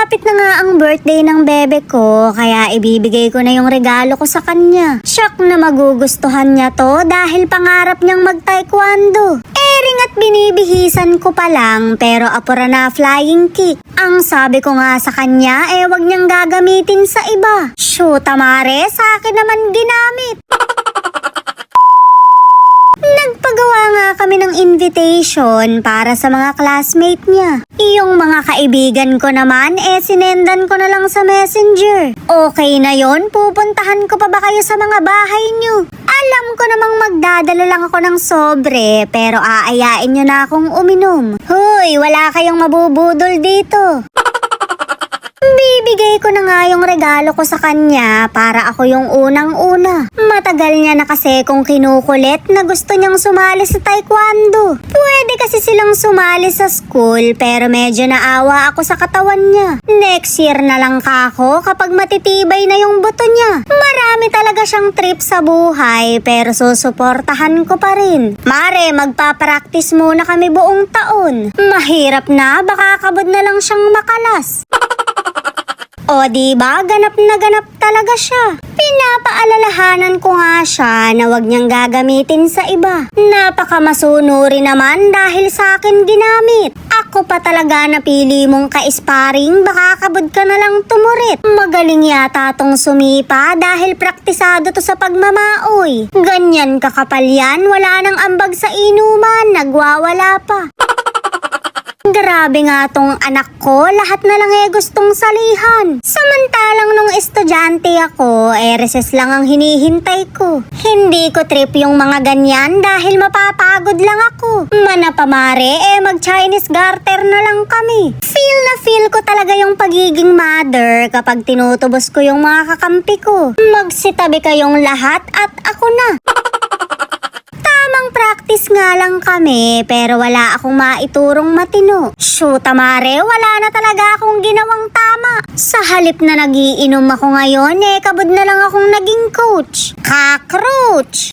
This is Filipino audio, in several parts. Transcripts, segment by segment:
Malapit na nga ang birthday ng bebe ko, kaya ibibigay ko na yung regalo ko sa kanya. Shock na magugustuhan niya to dahil pangarap niyang mag-taekwondo. Ring at binibihisan ko pa lang pero apura na flying kick. Ang sabi ko nga sa kanya wag niyang gagamitin sa iba. Shoot, Mare, sa akin naman ginamit. Nagpagawa nga kami ng invitation para sa mga classmate niya. Yung mga kaibigan ko naman, sinendan ko na lang sa messenger. Okay na yon, pupuntahan ko pa ba kayo sa mga bahay niyo? Alam ko namang magdadala lang ako ng sobre, pero aayain niyo na akong uminom. Hoy, wala kayong mabubudol dito. Bibigay ko na nga yung regalo ko sa kanya para ako yung unang-una. Matagal niya na kasi kung kinukulit na gusto niyang sumali sa taekwondo. Pwede kasi silang sumali sa school pero medyo naawa ako sa katawan niya. Next year na lang kako kapag matitibay na yung buto niya. Marami talaga siyang trip sa buhay pero susuportahan ko pa rin. Mare, magpapractice muna kami buong taon. Mahirap na, baka kabod na lang siyang makalas. O diba, ganap na ganap talaga siya. Pinapaalalahanan ko nga siya na wag niyang gagamitin sa iba. Napakamasunuri naman dahil sa akin ginamit. Ako pa talaga napili mong ka-sparring, baka kabod ka na lang tumurit. Magaling yata tong sumipa dahil praktisado to sa pagmamaoy. Ganyan kakapal yan, wala nang ambag sa inuman, nagwawala pa. Grabe nga tong anak ko, lahat na lang gustong salihan. Samantalang nung estudyante ako, recess lang ang hinihintay ko. Hindi ko trip yung mga ganyan dahil mapapagod lang ako. Manapamare, mag-Chinese garter na lang kami. Feel na feel ko talaga yung pagiging mother kapag tinutubos ko yung mga kakampi ko. Magsitabi kayong lahat at ako na. Practice nga lang kami pero wala akong maiturong matino. Shoot, Mare, wala na talaga akong ginawang tama. Sa halip na nagiinom ako ngayon, kabod na lang akong naging coach. Cockroach!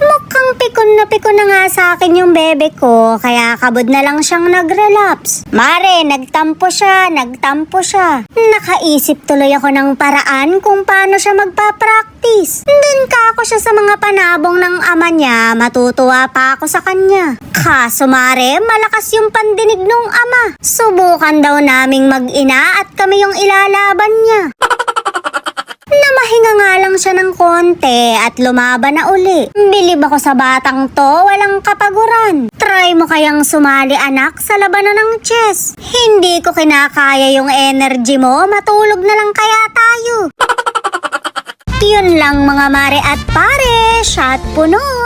Mukhang pikon na nga sa akin yung bebe ko, kaya kabod na lang siyang nag-relapse. Mare, nagtampo siya. Nakaisip tuloy ako ng paraan kung paano siya magpa-practice. Doon ka ako siya sa mga panabong ng ama niya, matutuwa pa ako sa kanya. Kaso Mare, malakas yung pandinig nung ama. Subukan daw naming mag-ina at kami yung ilalaban niya. Namahinga nga lang siya ng konti at lumaban na uli. Bilib ako sa batang to, walang kapaguran. Try mo kayang sumali anak sa labanan ng chess. Hindi ko kinakaya yung energy mo, matulog na lang kaya tayo. Yun lang mga mare at pare, shot puno.